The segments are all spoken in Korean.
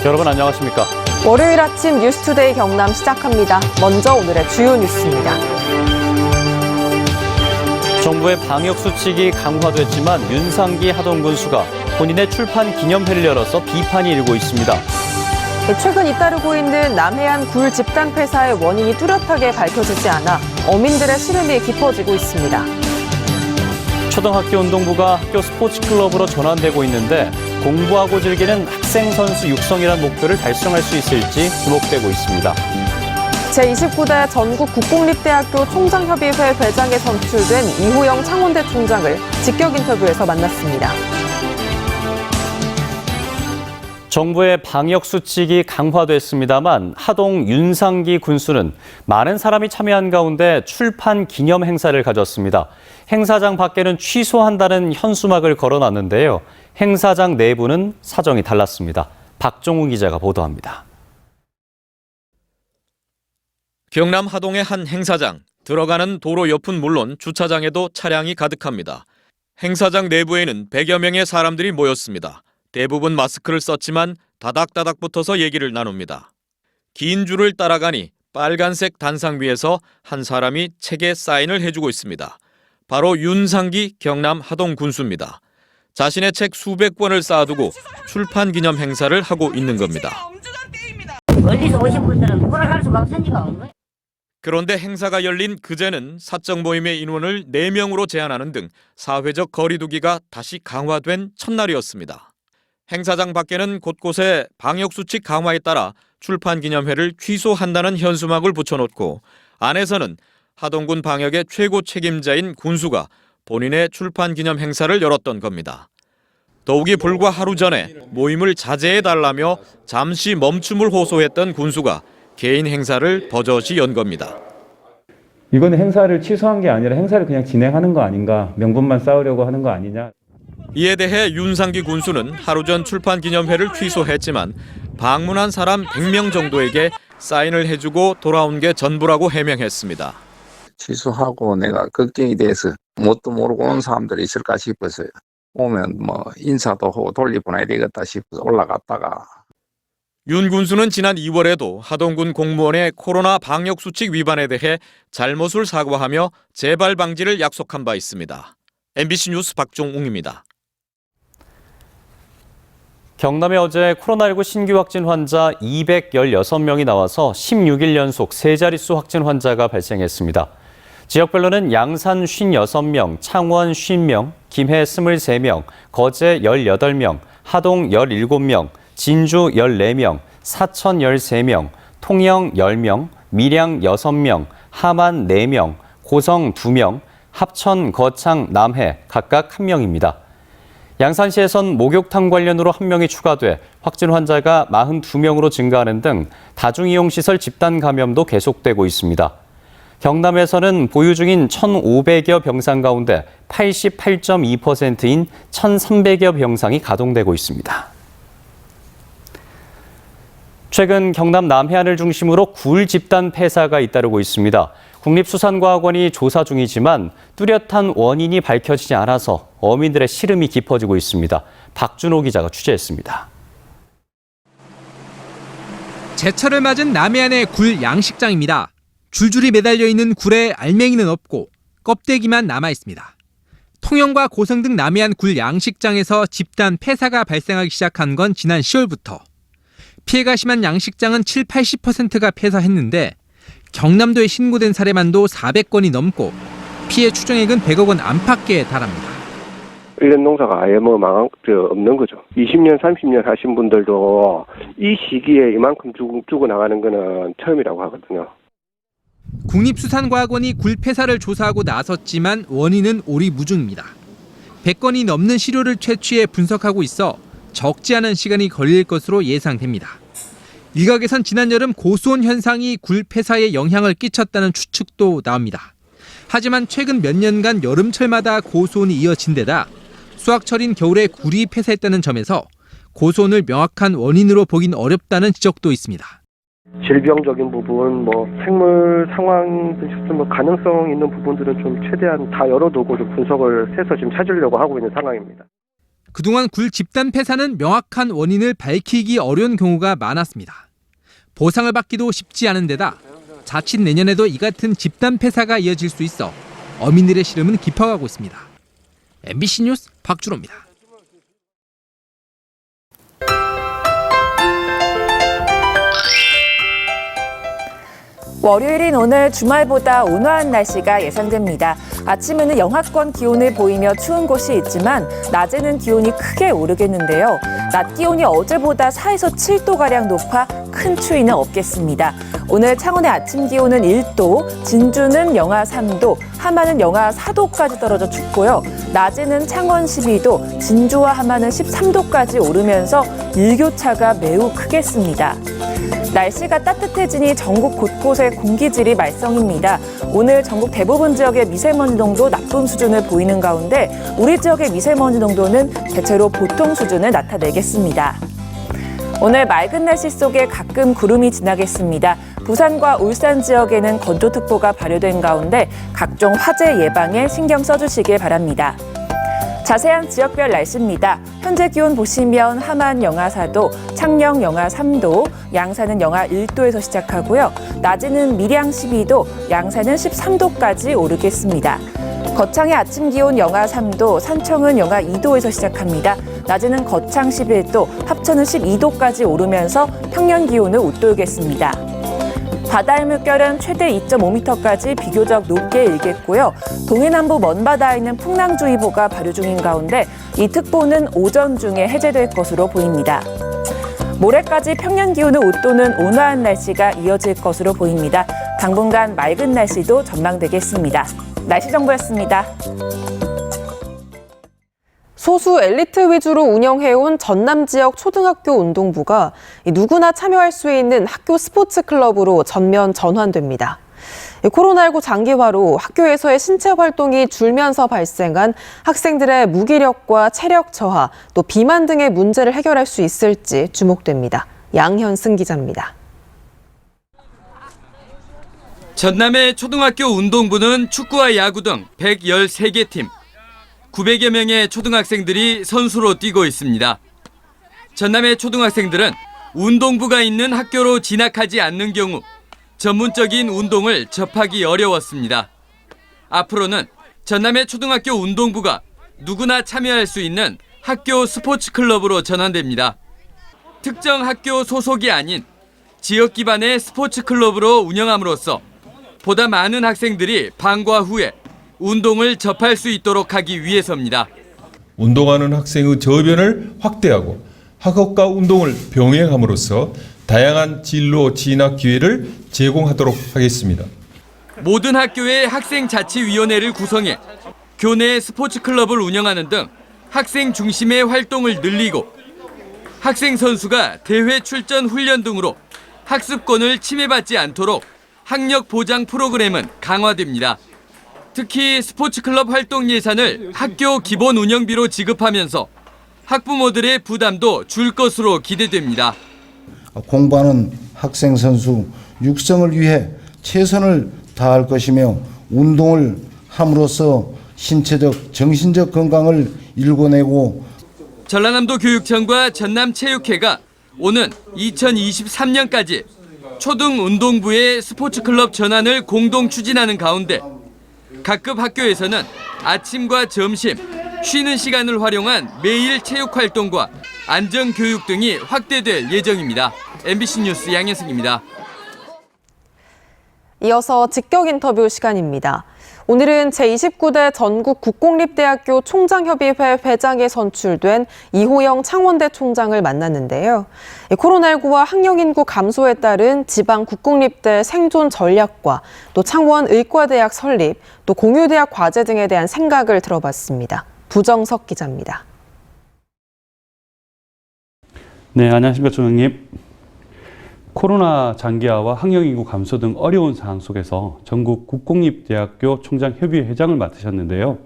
여러분 안녕하십니까? 월요일 아침 뉴스투데이 경남 시작합니다. 먼저 오늘의 주요 뉴스입니다. 정부의 방역 수칙이 강화됐지만 윤상기 하동군수가 본인의 출판 기념회를 열어서 비판이 일고 있습니다. 최근 잇따르고 있는 남해안 굴 집단 폐사의 원인이 뚜렷하게 밝혀지지 않아 어민들의 시름이 깊어지고 있습니다. 초등학교 운동부가 학교 스포츠 클럽으로 전환되고 있는데 공부하고 즐기는 학생 선수 육성이란 목표를 달성할 수 있을지 주목되고 있습니다. 제29대 전국 국공립대학교 총장협의회 회장에 선출된 이호영 창원대 총장을 직격 인터뷰에서 만났습니다. 정부의 방역 수칙이 강화됐습니다만 하동 윤상기 군수는 많은 사람이 참여한 가운데 출판 기념 행사를 가졌습니다. 행사장 밖에는 취소한다는 현수막을 걸어놨는데요. 행사장 내부는 사정이 달랐습니다. 박종우 기자가 보도합니다. 경남 하동의 한 행사장, 들어가는 도로 옆은 물론 주차장에도 차량이 가득합니다. 행사장 내부에는 100여 명의 사람들이 모였습니다. 대부분 마스크를 썼지만 다닥다닥 붙어서 얘기를 나눕니다. 긴 줄을 따라가니 빨간색 단상 위에서 한 사람이 책에 사인을 해주고 있습니다. 바로 윤상기 경남 하동 군수입니다. 자신의 책 수백 권을 쌓아두고 출판 기념 행사를 하고 있는 겁니다. 어디서 오신 분들은 돌아갈 수가 없으니까 온 거예요. 그런데 행사가 열린 그제는 사적 모임의 인원을 4명으로 제한하는 등 사회적 거리 두기가 다시 강화된 첫날이었습니다. 행사장 밖에는 곳곳에 방역수칙 강화에 따라 출판 기념회를 취소한다는 현수막을 붙여놓고 안에서는 하동군 방역의 최고 책임자인 군수가 본인의 출판 기념 행사를 열었던 겁니다. 더욱이 불과 하루 전에 모임을 자제해달라며 잠시 멈춤을 호소했던 군수가 개인 행사를 버젓이 연 겁니다. 이건 행사를 취소한 게 아니라 행사를 그냥 진행하는 거 아닌가, 명분만 쌓으려고 하는 거 아니냐. 이에 대해 윤상기 군수는 하루 전 출판 기념회를 취소했지만 방문한 사람 100명 정도에게 사인을 해주고 돌아온 게 전부라고 해명했습니다. 취소하고 내가 걱정이 돼서 뭣도 모르고 온 사람들이 있을까 싶어서요. 오면 인사도 하고 돌려보내야 되겠다 싶어서 올라갔다가. 윤 군수는 지난 2월에도 하동군 공무원의 코로나 방역 수칙 위반에 대해 잘못을 사과하며 재발 방지를 약속한 바 있습니다. MBC 뉴스 박종웅입니다. 경남에 어제 코로나19 신규 확진 환자 216명이 나와서 16일 연속 세 자릿수 확진 환자가 발생했습니다. 지역별로는 양산 56명, 창원 50명, 김해 23명, 거제 18명, 하동 17명, 진주 14명, 사천 13명, 통영 10명, 밀양 6명, 함안 4명, 고성 2명, 합천, 거창, 남해 각각 1명입니다. 양산시에선 목욕탕 관련으로 1명이 추가돼 확진 환자가 42명으로 증가하는 등 다중이용시설 집단 감염도 계속되고 있습니다. 경남에서는 보유 중인 1,500여 병상 가운데 88.2%인 1,300여 병상이 가동되고 있습니다. 최근 경남 남해안을 중심으로 굴 집단 폐사가 잇따르고 있습니다. 국립수산과학원이 조사 중이지만 뚜렷한 원인이 밝혀지지 않아서 어민들의 시름이 깊어지고 있습니다. 박준호 기자가 취재했습니다. 제철을 맞은 남해안의 굴 양식장입니다. 줄줄이 매달려 있는 굴에 알맹이는 없고 껍데기만 남아 있습니다. 통영과 고성 등 남해안 굴 양식장에서 집단 폐사가 발생하기 시작한 건 지난 10월부터. 피해가 심한 양식장은 70-80%가 폐사했는데 경남도에 신고된 사례만도 400건이 넘고 피해 추정액은 100억 원 안팎에 달합니다. 1년 농사가 아예 없는 거죠. 20년, 30년 하신 분들도 이 시기에 이만큼 주고 나가는 거는 처음이라고 하거든요. 국립수산과학원이 굴 폐사를 조사하고 나섰지만 원인은 오리무중입니다. 100건이 넘는 시료를 채취해 분석하고 있어 적지 않은 시간이 걸릴 것으로 예상됩니다. 일각에선 지난 여름 고수온 현상이 굴 폐사에 영향을 끼쳤다는 추측도 나옵니다. 하지만 최근 몇 년간 여름철마다 고수온이 이어진 데다 수확철인 겨울에 굴이 폐사했다는 점에서 고수온을 명확한 원인으로 보긴 어렵다는 지적도 있습니다. 질병적인 부분, 생물 상황 분석, 가능성 있는 부분들은 좀 최대한 다 열어두고 좀 분석을 해서 지금 찾으려고 하고 있는 상황입니다. 그동안 굴 집단 폐사는 명확한 원인을 밝히기 어려운 경우가 많았습니다. 보상을 받기도 쉽지 않은 데다 자칫 내년에도 이 같은 집단 폐사가 이어질 수 있어 어민들의 시름은 깊어가고 있습니다. MBC 뉴스 박주로입니다. 월요일인 오늘 주말보다 온화한 날씨가 예상됩니다. 아침에는 영하권 기온을 보이며 추운 곳이 있지만 낮에는 기온이 크게 오르겠는데요. 낮 기온이 어제보다 4에서 7도가량 높아 큰 추위는 없겠습니다. 오늘 창원의 아침 기온은 1도, 진주는 영하 3도, 함안은 영하 4도까지 떨어져 춥고요. 낮에는 창원 12도, 진주와 함안은 13도까지 오르면서 일교차가 매우 크겠습니다. 날씨가 따뜻해지니 전국 곳곳에 공기질이 말썽입니다. 오늘 전국 대부분 지역의 미세먼지 농도 나쁨 수준을 보이는 가운데 우리 지역의 미세먼지 농도는 대체로 보통 수준을 나타내겠습니다. 오늘 맑은 날씨 속에 가끔 구름이 지나겠습니다. 부산과 울산 지역에는 건조특보가 발효된 가운데 각종 화재 예방에 신경 써주시길 바랍니다. 자세한 지역별 날씨입니다. 현재 기온 보시면 함안 영하 4도, 창녕 영하 3도, 양산은 영하 1도에서 시작하고요. 낮에는 밀양 12도, 양산은 13도까지 오르겠습니다. 거창의 아침 기온 영하 3도, 산청은 영하 2도에서 시작합니다. 낮에는 거창 11도, 합천은 12도까지 오르면서 평년 기온을 웃돌겠습니다. 바다의 물결은 최대 2.5m까지 비교적 높게 일겠고요. 동해남부 먼바다에는 풍랑주의보가 발효 중인 가운데 이 특보는 오전 중에 해제될 것으로 보입니다. 모레까지 평년 기온을 웃도는 온화한 날씨가 이어질 것으로 보입니다. 당분간 맑은 날씨도 전망되겠습니다. 날씨 정보였습니다. 소수 엘리트 위주로 운영해온 전남 지역 초등학교 운동부가 누구나 참여할 수 있는 학교 스포츠 클럽으로 전면 전환됩니다. 코로나19 장기화로 학교에서의 신체 활동이 줄면서 발생한 학생들의 무기력과 체력 저하, 또 비만 등의 문제를 해결할 수 있을지 주목됩니다. 양현승 기자입니다. 전남의 초등학교 운동부는 축구와 야구 등 113개 팀, 900여 명의 초등학생들이 선수로 뛰고 있습니다. 전남의 초등학생들은 운동부가 있는 학교로 진학하지 않는 경우 전문적인 운동을 접하기 어려웠습니다. 앞으로는 전남의 초등학교 운동부가 누구나 참여할 수 있는 학교 스포츠 클럽으로 전환됩니다. 특정 학교 소속이 아닌 지역 기반의 스포츠 클럽으로 운영함으로써 보다 많은 학생들이 방과 후에 운동을 접할 수 있도록 하기 위해서입니다. 운동하는 학생의 저변을 확대하고 학업과 운동을 병행함으로써 다양한 진로 진학 기회를 제공하도록 하겠습니다. 모든 학교의 학생자치위원회를 구성해 교내 스포츠 클럽을 운영하는 등 학생 중심의 활동을 늘리고 학생 선수가 대회 출전 훈련 등으로 학습권을 침해받지 않도록 학력 보장 프로그램은 강화됩니다. 특히 스포츠클럽 활동 예산을 학교 기본 운영비로 지급하면서 학부모들의 부담도 줄 것으로 기대됩니다. 공부하는 학생 선수 육성을 위해 최선을 다할 것이며 운동을 함으로써 신체적, 정신적 건강을 일궈내고 전라남도 교육청과 전남체육회가 오는 2023년까지 초등운동부의 스포츠클럽 전환을 공동 추진하는 가운데 각급 학교에서는 아침과 점심, 쉬는 시간을 활용한 매일 체육활동과 안전교육 등이 확대될 예정입니다. MBC 뉴스 양현승입니다. 이어서 직격 인터뷰 시간입니다. 오늘은 제29대 전국 국공립대학교 총장협의회 회장에 선출된 이호영 창원대 총장을 만났는데요. 코로나19와 학령인구 감소에 따른 지방 국공립대 생존 전략과 또 창원 의과대학 설립, 또 공유대학 과제 등에 대한 생각을 들어봤습니다. 부정석 기자입니다. 네, 안녕하십니까, 총장님. 코로나 장기화와 학령인구 감소 등 어려운 상황 속에서 전국 국공립대학교 총장협의회 회장을 맡으셨는데요.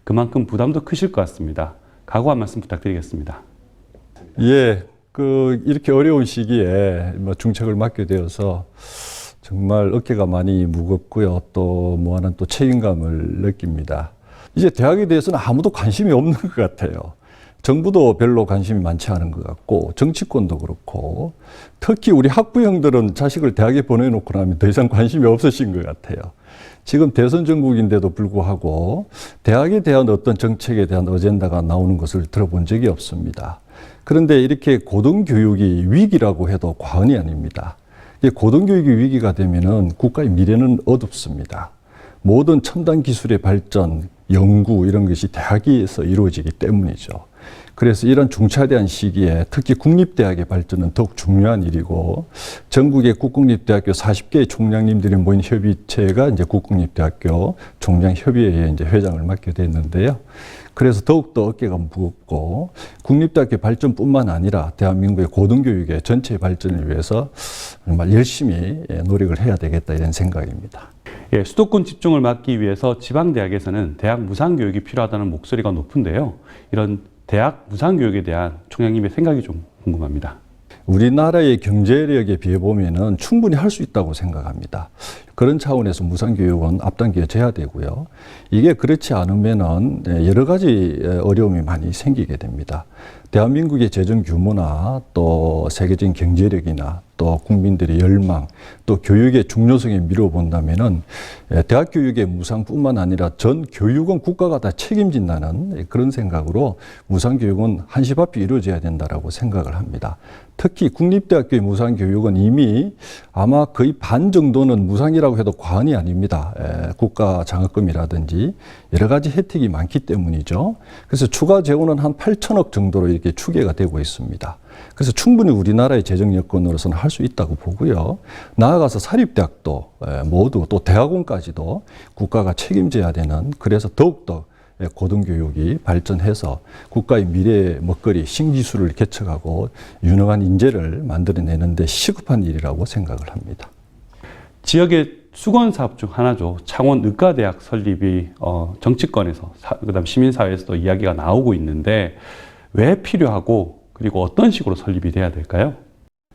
그만큼 부담도 크실 것 같습니다. 각오 한 말씀 부탁드리겠습니다. 예, 이렇게 어려운 시기에 중책을 맡게 되어서 정말 어깨가 많이 무겁고요. 또 무한한 또 책임감을 느낍니다. 이제 대학에 대해서는 아무도 관심이 없는 것 같아요. 정부도 별로 관심이 많지 않은 것 같고 정치권도 그렇고 특히 우리 학부형들은 자식을 대학에 보내놓고 나면 더 이상 관심이 없으신 것 같아요. 지금 대선 전국인데도 불구하고 대학에 대한 어떤 정책에 대한 어젠다가 나오는 것을 들어본 적이 없습니다. 그런데 이렇게 고등교육이 위기라고 해도 과언이 아닙니다. 고등교육이 위기가 되면은 국가의 미래는 어둡습니다. 모든 첨단 기술의 발전, 연구 이런 것이 대학에서 이루어지기 때문이죠. 그래서 이런 중차대한 시기에 특히 국립대학의 발전은 더욱 중요한 일이고 전국의 국공립대학교 40개의 총장님들이 모인 협의체가 이제 국공립대학교 총장협의회의 이제 회장을 맡게 됐는데요. 그래서 더욱더 어깨가 무겁고 국립대학교 발전뿐만 아니라 대한민국의 고등교육의 전체 발전을 위해서 정말 열심히 노력을 해야 되겠다 이런 생각입니다. 예, 수도권 집중을 막기 위해서 지방대학에서는 대학 무상교육이 필요하다는 목소리가 높은데요. 이런 대학 무상교육에 대한 총장님의 생각이 좀 궁금합니다. 우리나라의 경제력에 비해 보면은 충분히 할 수 있다고 생각합니다. 그런 차원에서 무상교육은 앞당겨져야 되고요. 이게 그렇지 않으면은 여러 가지 어려움이 많이 생기게 됩니다. 대한민국의 재정 규모나 또 세계적인 경제력이나 또 국민들의 열망, 또 교육의 중요성에 미뤄본다면은 대학 교육의 무상뿐만 아니라 전 교육은 국가가 다 책임진다는 그런 생각으로 무상교육은 한시바삐 이루어져야 된다라고 생각을 합니다. 특히 국립대학교의 무상교육은 이미 아마 거의 반 정도는 무상이라고 해도 과언이 아닙니다. 국가 장학금이라든지 여러 가지 혜택이 많기 때문이죠. 그래서 추가 재원은 한 8천억 정도로 이렇게 추계가 되고 있습니다. 그래서 충분히 우리나라의 재정 여건으로서는 할 수 있다고 보고요. 나아가서 사립대학도 모두 또 대학원까지도 국가가 책임져야 되는, 그래서 더욱더 고등교육이 발전해서 국가의 미래의 먹거리, 신기술을 개척하고 유능한 인재를 만들어내는데 시급한 일이라고 생각을 합니다. 지역의 수건 사업 중 하나죠. 창원 의과대학 설립이 정치권에서 그다음 시민사회에서도 이야기가 나오고 있는데 왜 필요하고 그리고 어떤 식으로 설립이 돼야 될까요?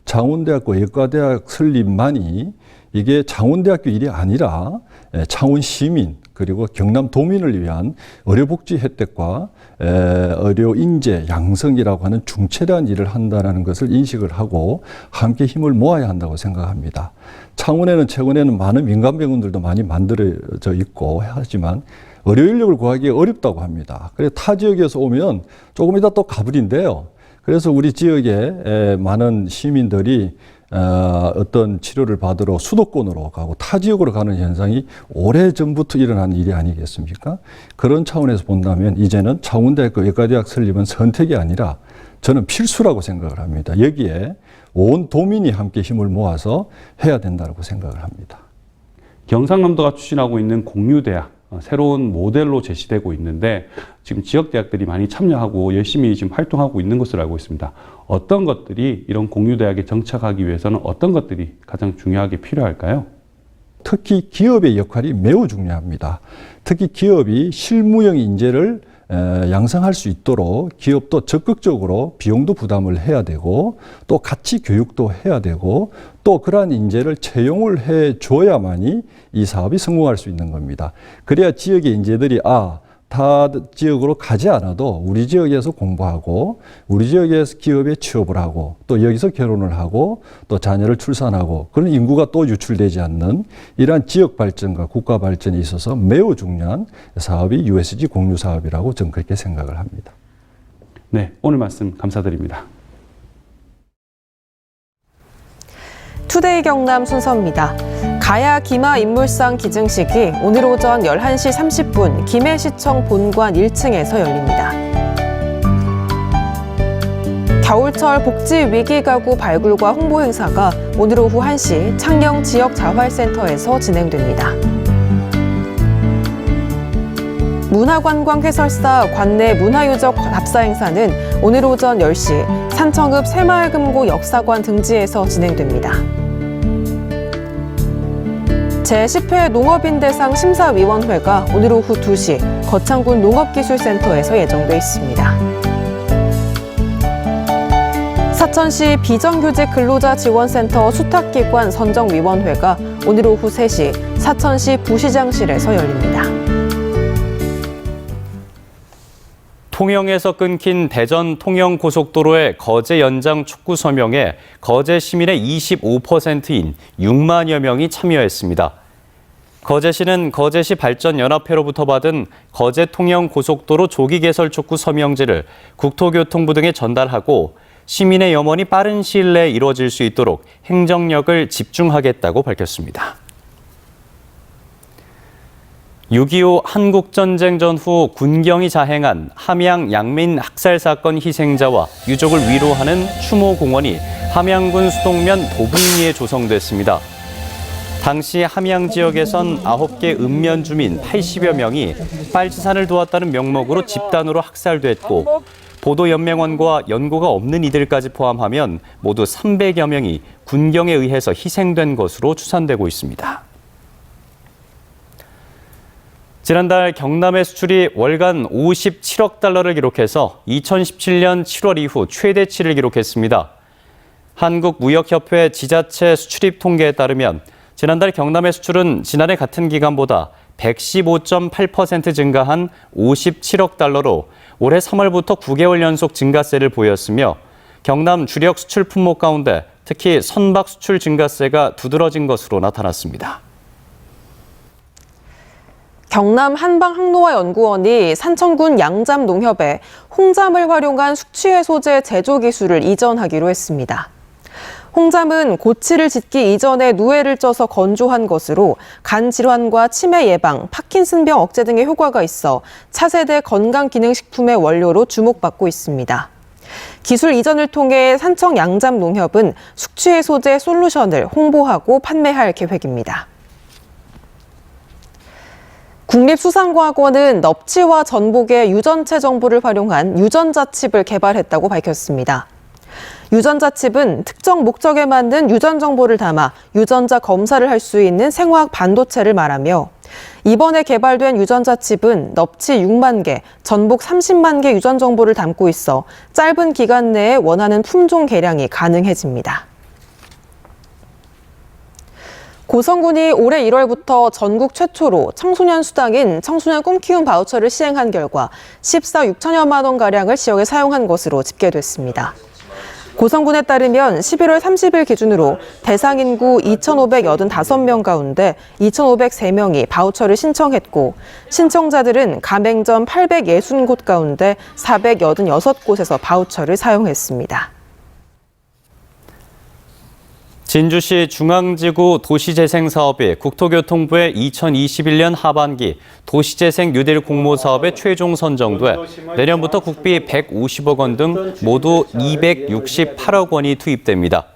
창원대학교 의과대학 설립만이 이게 창원대학교 일이 아니라 창원 시민 그리고 경남 도민을 위한 의료복지 혜택과 의료 인재 양성이라고 하는 중차대한 일을 한다는 것을 인식을 하고 함께 힘을 모아야 한다고 생각합니다. 창원에는 최근에는 많은 민간병원들도 많이 만들어져 있고 하지만 의료 인력을 구하기 어렵다고 합니다. 그래서 타 지역에서 오면 조금 이따 또 가불인데요. 그래서 우리 지역에 많은 시민들이 어떤 치료를 받으러 수도권으로 가고 타 지역으로 가는 현상이 오래전부터 일어난 일이 아니겠습니까? 그런 차원에서 본다면 이제는 창원대학교 의과대학 설립은 선택이 아니라 저는 필수라고 생각을 합니다. 여기에 온 도민이 함께 힘을 모아서 해야 된다고 생각을 합니다. 경상남도가 추진하고 있는 공유대학, 새로운 모델로 제시되고 있는데 지금 지역대학들이 많이 참여하고 열심히 지금 활동하고 있는 것으로 알고 있습니다. 어떤 것들이 이런 공유대학에 정착하기 위해서는 어떤 것들이 가장 중요하게 필요할까요? 특히 기업의 역할이 매우 중요합니다. 특히 기업이 실무형 인재를 양성할 수 있도록 기업도 적극적으로 비용도 부담을 해야 되고 또 같이 교육도 해야 되고 또 그러한 인재를 채용을 해줘야만이 이 사업이 성공할 수 있는 겁니다. 그래야 지역의 인재들이 타 지역으로 가지 않아도 우리 지역에서 공부하고 우리 지역에서 기업에 취업을 하고 또 여기서 결혼을 하고 또 자녀를 출산하고 그런 인구가 또 유출되지 않는 이러한 지역 발전과 국가 발전에 있어서 매우 중요한 사업이 USG 공유 사업이라고 저는 그렇게 생각을 합니다. 네, 오늘 말씀 감사드립니다. 투데이 경남 순서입니다. 가야 기마 인물상 기증식이 오늘 오전 11시 30분 김해시청 본관 1층에서 열립니다. 겨울철 복지위기가구 발굴과 홍보 행사가 오늘 오후 1시 창녕 지역자활센터에서 진행됩니다. 문화관광해설사 관내 문화유적 답사 행사는 오늘 오전 10시 산청읍 새마을금고 역사관 등지에서 진행됩니다. 제10회 농업인대상 심사위원회가 오늘 오후 2시 거창군 농업기술센터에서 예정돼 있습니다. 사천시 비정규직 근로자 지원센터 수탁기관 선정위원회가 오늘 오후 3시 사천시 부시장실에서 열립니다. 통영에서 끊긴 대전 통영고속도로의 거제 연장 축구 서명에 거제 시민의 25%인 6만여 명이 참여했습니다. 거제시는 거제시 발전연합회로부터 받은 거제 통영고속도로 조기 개설 축구 서명지를 국토교통부 등에 전달하고 시민의 염원이 빠른 시일 내에 이루어질 수 있도록 행정력을 집중하겠다고 밝혔습니다. 6.25 한국전쟁 전후 군경이 자행한 함양 양민 학살 사건 희생자와 유족을 위로하는 추모공원이 함양군 수동면 도북리에 조성됐습니다. 당시 함양 지역에선 9개 읍면 주민 80여 명이 빨치산을 도왔다는 명목으로 집단으로 학살됐고 보도연맹원과 연고가 없는 이들까지 포함하면 모두 300여 명이 군경에 의해서 희생된 것으로 추산되고 있습니다. 지난달 경남의 수출이 월간 57억 달러를 기록해서 2017년 7월 이후 최대치를 기록했습니다. 한국무역협회 지자체 수출입 통계에 따르면 지난달 경남의 수출은 지난해 같은 기간보다 115.8% 증가한 57억 달러로 올해 3월부터 9개월 연속 증가세를 보였으며 경남 주력 수출 품목 가운데 특히 선박 수출 증가세가 두드러진 것으로 나타났습니다. 경남 한방항로화연구원이 산청군 양잠 농협에 홍잠을 활용한 숙취해 소재 제조 기술을 이전하기로 했습니다. 홍잠은 고치를 짓기 이전에 누에를 쪄서 건조한 것으로 간 질환과 치매 예방, 파킨슨병 억제 등의 효과가 있어 차세대 건강기능식품의 원료로 주목받고 있습니다. 기술 이전을 통해 산청 양잠 농협은 숙취해 소재 솔루션을 홍보하고 판매할 계획입니다. 국립수산과학원은 넙치와 전복의 유전체 정보를 활용한 유전자 칩을 개발했다고 밝혔습니다. 유전자 칩은 특정 목적에 맞는 유전 정보를 담아 유전자 검사를 할 수 있는 생화학 반도체를 말하며 이번에 개발된 유전자 칩은 넙치 6만 개, 전복 30만 개 유전 정보를 담고 있어 짧은 기간 내에 원하는 품종 개량이 가능해집니다. 고성군이 올해 1월부터 전국 최초로 청소년 수당인 청소년 꿈키움 바우처를 시행한 결과 14억 6천여만 원가량을 지역에 사용한 것으로 집계됐습니다. 고성군에 따르면 11월 30일 기준으로 대상 인구 2,585명 가운데 2,503명이 바우처를 신청했고 신청자들은 가맹점 860곳 가운데 486곳에서 바우처를 사용했습니다. 진주시 중앙지구 도시재생사업이 국토교통부의 2021년 하반기 도시재생 뉴딜 공모사업에 최종 선정돼 내년부터 국비 150억 원 등 모두 268억 원이 투입됩니다.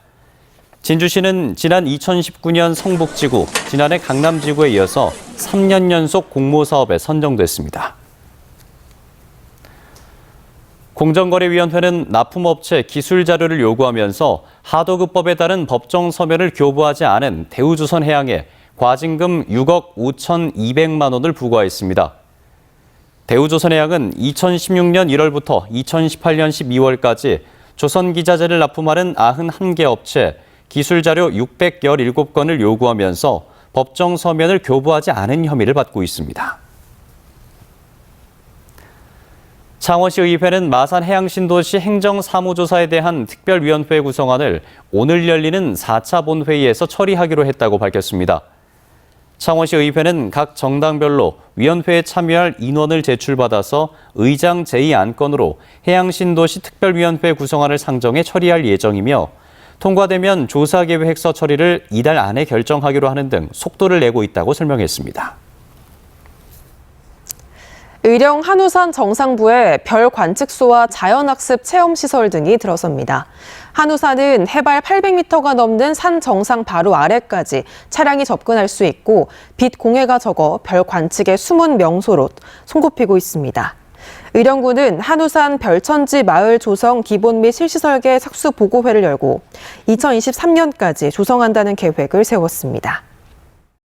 진주시는 지난 2019년 성북지구, 지난해 강남지구에 이어서 3년 연속 공모사업에 선정됐습니다. 공정거래위원회는 납품업체 기술 자료를 요구하면서 하도급법에 따른 법정 서면을 교부하지 않은 대우조선해양에 과징금 6억 5,200만 원을 부과했습니다. 대우조선해양은 2016년 1월부터 2018년 12월까지 조선기자재를 납품하는 91개 업체 기술 자료 617건을 요구하면서 법정 서면을 교부하지 않은 혐의를 받고 있습니다. 창원시 의회는 마산해양신도시 행정사무조사에 대한 특별위원회 구성안을 오늘 열리는 4차 본회의에서 처리하기로 했다고 밝혔습니다. 창원시 의회는 각 정당별로 위원회에 참여할 인원을 제출받아서 의장 제의 안건으로 해양신도시 특별위원회 구성안을 상정해 처리할 예정이며 통과되면 조사계획서 처리를 이달 안에 결정하기로 하는 등 속도를 내고 있다고 설명했습니다. 의령 한우산 정상부에 별 관측소와 자연학습 체험시설 등이 들어섭니다. 한우산은 해발 800m가 넘는 산 정상 바로 아래까지 차량이 접근할 수 있고 빛 공해가 적어 별 관측의 숨은 명소로 손꼽히고 있습니다. 의령군은 한우산 별천지 마을 조성 기본 및 실시 설계 착수 보고회를 열고 2023년까지 조성한다는 계획을 세웠습니다.